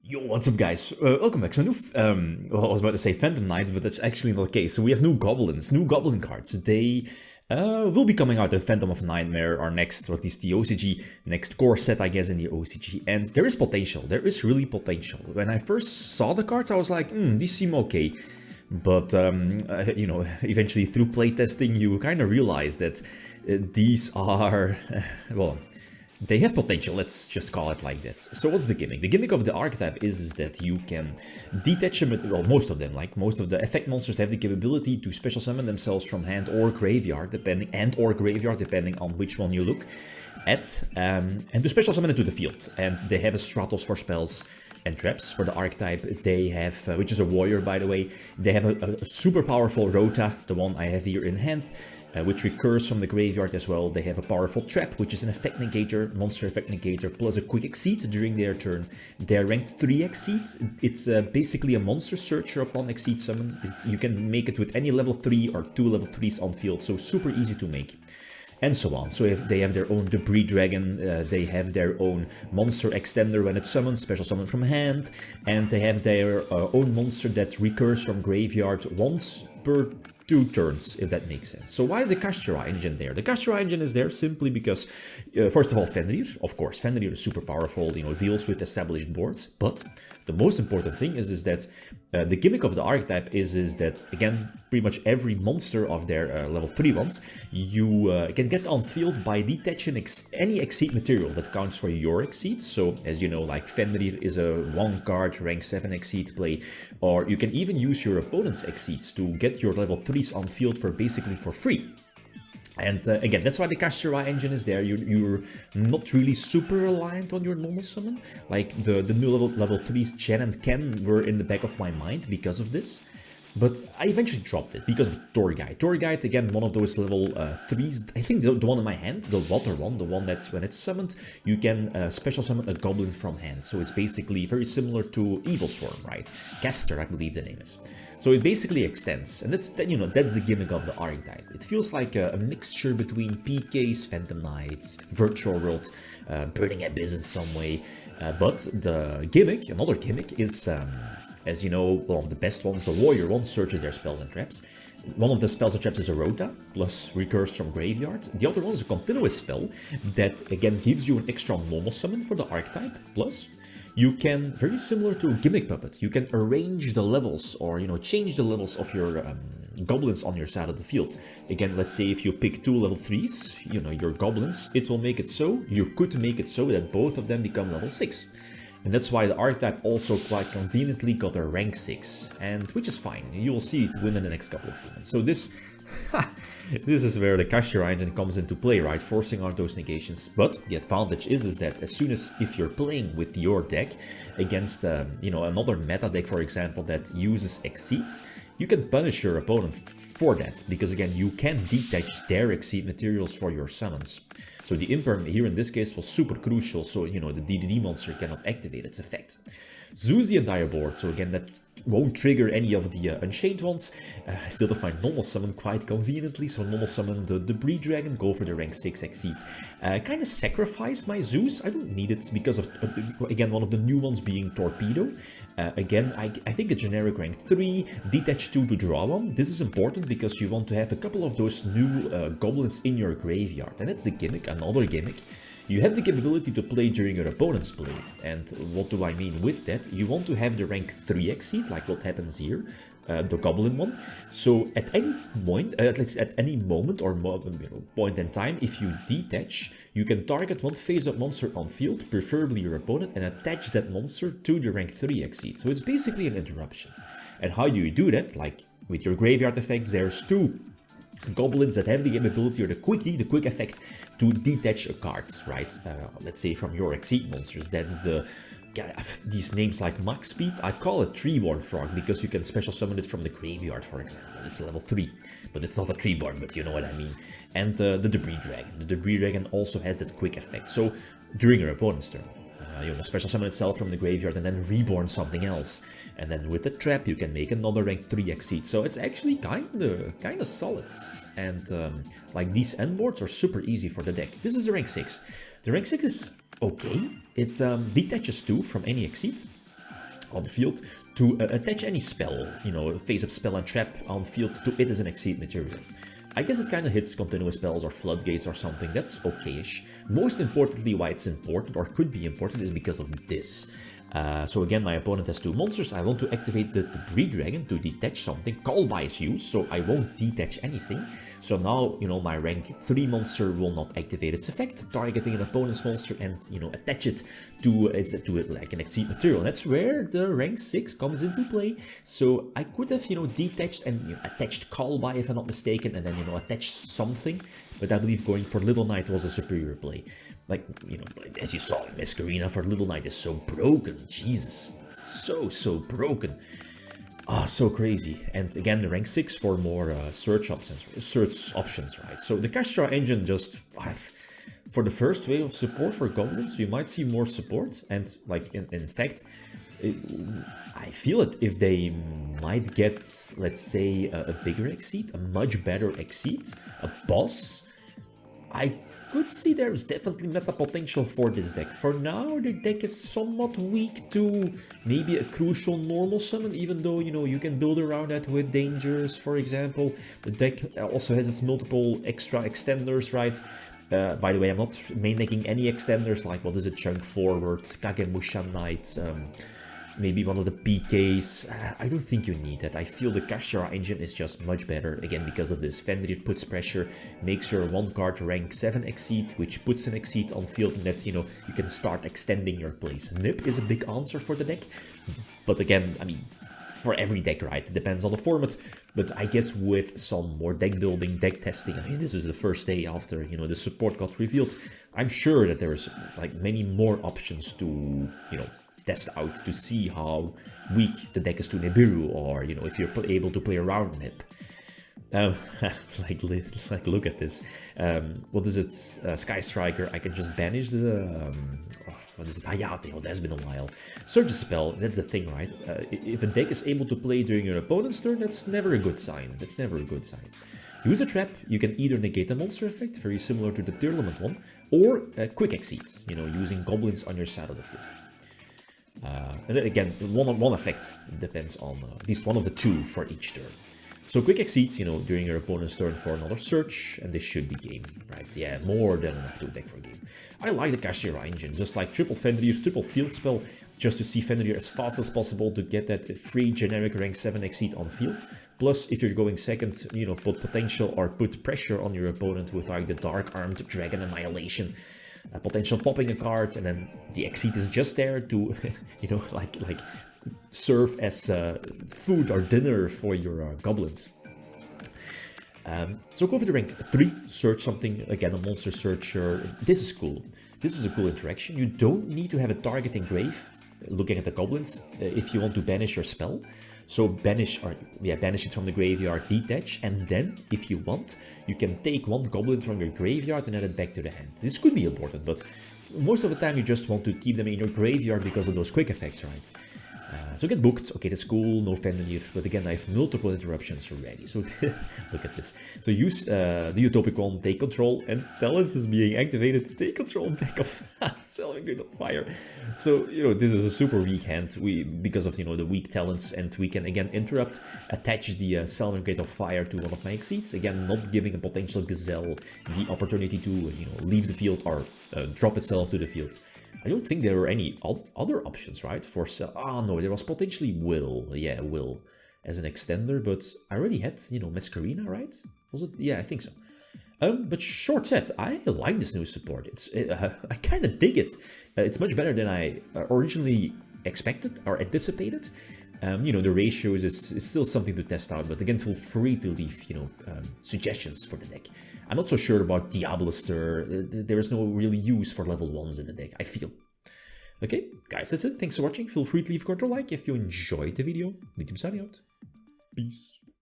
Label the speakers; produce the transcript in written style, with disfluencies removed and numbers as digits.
Speaker 1: Yo, what's up guys? Welcome back. So new, well, I was about to say Phantom Knights, but that's actually not the case. So we have new goblins, new goblin cards. They will be coming out in Phantom of Nightmare, our next, or at least the OCG, next core set, I guess, in the OCG. And there is potential. There is really potential. When I first saw the cards, I was like, these seem okay. But, you know, eventually through playtesting, you kind of realize that these are, well, they have potential, let's just call it like that. So what's the gimmick? The gimmick of the archetype is that you can detach them, well, most of them, like most of the effect monsters have the capability to special summon themselves from hand or graveyard, depending on which one you look at, and to special summon it to the field. And they have a Stratos for spells and traps for the archetype. They have, which is a warrior by the way, they have a super powerful Rota, the one I have here in hand, which recurs from the graveyard as well. They have a powerful trap, which is an effect negator, monster effect negator, plus a quick exceed during their turn. They are ranked 3 exceeds. It's basically a monster searcher upon exceed summon. You can make it with any level 3 or 2 level 3s on field, so super easy to make. And so on. So if they have their own Debris Dragon, they have their own monster extender when it's summoned, special summon from hand, and they have their own monster that recurs from graveyard once per 2 turns, if that makes sense. So why is the Kashtira engine there? The Kashtira engine is there simply because, first of all, Fenrir, of course, Fenrir is super powerful, you know, deals with established boards, but the most important thing is that the gimmick of the archetype is that, again, pretty much every monster of their level 3 ones, you can get on field by detaching any exceed material that counts for your exceed. So, as you know, like Fenrir is a 1 card rank 7 exceed play, or you can even use your opponent's exceeds to get your level 3s on field for basically for free. And again, that's why the Kashtira engine is there. You're not really super reliant on your normal summon. Like the new level 3s, Chen and Ken, were in the back of my mind because of this. But I eventually dropped it because of Torguide. Torguide, again, one of those level 3s, I think the one in my hand, the water one, the one that's when it's summoned, you can special summon a goblin from hand. So it's basically very similar to Evil Swarm, right? Caster, I believe the name is. So it basically extends, and that's, you know, that's the gimmick of the archetype. It feels like a mixture between PKs, Phantom Knights, Virtual World, Burning Abyss in some way. But the gimmick, another gimmick, is, as you know, one of the best ones, the warrior one, searches their spells and traps. One of the spells and traps is a Rota, plus recurs from graveyard. The other one is a continuous spell that, again, gives you an extra normal summon for the archetype, plus you can, very similar to Gimmick Puppet, you can arrange the levels or, you know, change the levels of your goblins on your side of the field. Again, let's say if you pick 2 level 3s, you know, your goblins, it will make it so, you could make it so that both of them become level 6. And that's why the archetype also quite conveniently got a rank 6, and which is fine. You will see it win in the next couple of minutes. So this, this is where the Kashtira engine comes into play, right? Forcing out those negations. But the advantage is that as soon as if you're playing with your deck against, you know, another meta deck, for example, that uses exceeds, you can punish your opponent for that, because again, you can detach their exceed materials for your summons. So the Imperm here in this case was super crucial, so, you know, the DDD monster cannot activate its effect. Zeus the entire board, so again, that won't trigger any of the Unchained ones. I still define normal summon quite conveniently, so normal summon the Debris Dragon, go for the rank 6 exceed. Kind of sacrifice my Zeus, I don't need it because of, again, one of the new ones being Torpedo. Again, I think a generic rank 3, detach 2 to draw 1. This is important because you want to have a couple of those new goblins in your graveyard, and that's the gimmick, another gimmick. You have the capability to play during your opponent's play, and what do I mean with that? You want to have the rank 3 exceed, like what happens here, the Goblin one. So at any point, at least at any moment or point in time, if you detach, you can target one face-up monster on field, preferably your opponent, and attach that monster to the rank 3 exceed. So it's basically an interruption. And how do you do that? Like with your graveyard effects, there's 2 goblins that have the capability or the quick effect to detach a card, right? Let's say from your exceed monsters. That's the, these names like Max Speed, I call it Treeborn Frog because you can special summon it from the graveyard, for example. It's level 3, but it's not a Treeborn, but you know what I mean. And the Debris Dragon. The Debris Dragon also has that quick effect. So during your opponent's turn, you know, special summon itself from the graveyard and then reborn something else. And then with the trap, you can make another rank 3 exceed. So it's actually kinda solid. And like these end boards are super easy for the deck. This is the rank 6. The rank 6 is okay. It detaches 2 from any exceed. on the field to attach any spell, you know, face-up spell and trap on field to it as an Exceed material. I guess it kind of hits continuous spells or floodgates or something, that's okay-ish. Most importantly, why it's important, or could be important, is because of this. So again, my opponent has 2 monsters. I want to activate the Breed Dragon to detach something. Call by is used, so I won't detach anything. So now, you know, my rank 3 monster will not activate its effect, targeting an opponent's monster and, you know, attach it to it like an Exceed material. And that's where the rank 6 comes into play. So I could have, you know, detached and, you know, attached Call by, if I'm not mistaken, and then, you know, attached something. But I believe going for Little Knight was a superior play. Like, you know, as you saw, Masquerena for Little Knight is so broken. Jesus, so broken. Ah, so crazy. And again, the rank 6 for more search options, right? So the Kastra engine just, for the first wave of support for Goblins, we might see more support. And like, in fact, I feel it if they might get, let's say, a bigger Exceed, a much better Exceed, a boss. I could see there's definitely meta potential for this deck. For now, the deck is somewhat weak to maybe a crucial normal summon, even though, you know, you can build around that with dangers, for example. The deck also has its multiple extra extenders, right? By the way, I'm not making any extenders like, what is it, Chunk Forward, Kagemusha Knight, maybe one of the PKs. I don't think you need that. I feel the Kashtira engine is just much better, again, because of this. Fenrir puts pressure, makes your 1-card rank 7 Exceed, which puts an Exceed on field, and that's, you know, you can start extending your plays. Nip is a big answer for the deck, but again, I mean, for every deck, right? It depends on the format, but I guess with some more deck building, deck testing, I mean, this is the first day after, you know, the support got revealed. I'm sure that there's, like, many more options to, you know, test out to see how weak the deck is to Nibiru, or, you know, if you're able to play around Nib. Like look at this. What is it? Sky Striker. I can just banish the what is it? Hayate. Oh, that's been a while. Search a spell. That's the thing, right? If a deck is able to play during your opponent's turn, that's never a good sign. That's never a good sign. Use a trap. You can either negate a monster effect, very similar to the Tearlament one, or quick Exceed. You know, using goblins on your side of the field. And again, one effect depends on at least one of the 2 for each turn. So quick Exceed, you know, during your opponent's turn for another search, and this should be game, right? Yeah, more than enough to deck for game. I like the Kashtira engine, just like triple Fenrir, triple field spell, just to see Fenrir as fast as possible to get that free generic rank 7 Exceed on field. Plus, if you're going second, you know, put potential or put pressure on your opponent with like the Dark Armed Dragon Annihilation. Potential popping a card, and then the Exceed is just there to, you know, like serve as food or dinner for your goblins. So go for the rank 3, search something, again a monster searcher. This is cool. This is a cool interaction. You don't need to have a target engrave, looking at the goblins, if you want to banish your spell. So banish it from the graveyard, detach, and then, if you want, you can take 1 goblin from your graveyard and add it back to the hand. This could be important, but most of the time you just want to keep them in your graveyard because of those quick effects, right? So get booked. Okay, that's cool, no Fenrir, but again, I have multiple interruptions already, so look at this. So use the Utopic one, take control, and Talents is being activated to take control back of Selving Grid of Fire. So, you know, this is a super weak hand, because of, you know, the weak talents, and we can again interrupt, attach the Selving Grid of Fire to one of my Exceeds, again, not giving a potential Gazelle the opportunity to, you know, leave the field or drop itself to the field. I don't think there were any other options, right? For no, there was potentially Will. Yeah, Will as an extender, but I already had, you know, Masquerena, right? Was it? Yeah, I think so. But short set, I like this new support. I kind of dig it. It's much better than I originally expected or anticipated. You know, the ratios is still something to test out, but again, feel free to leave, you know, suggestions for the deck. I'm not so sure about Diabolister. There is no real use for level 1s in the deck, I feel. Okay, guys, that's it. Thanks for watching. Feel free to leave a comment or like if you enjoyed the video. Signing out. Peace.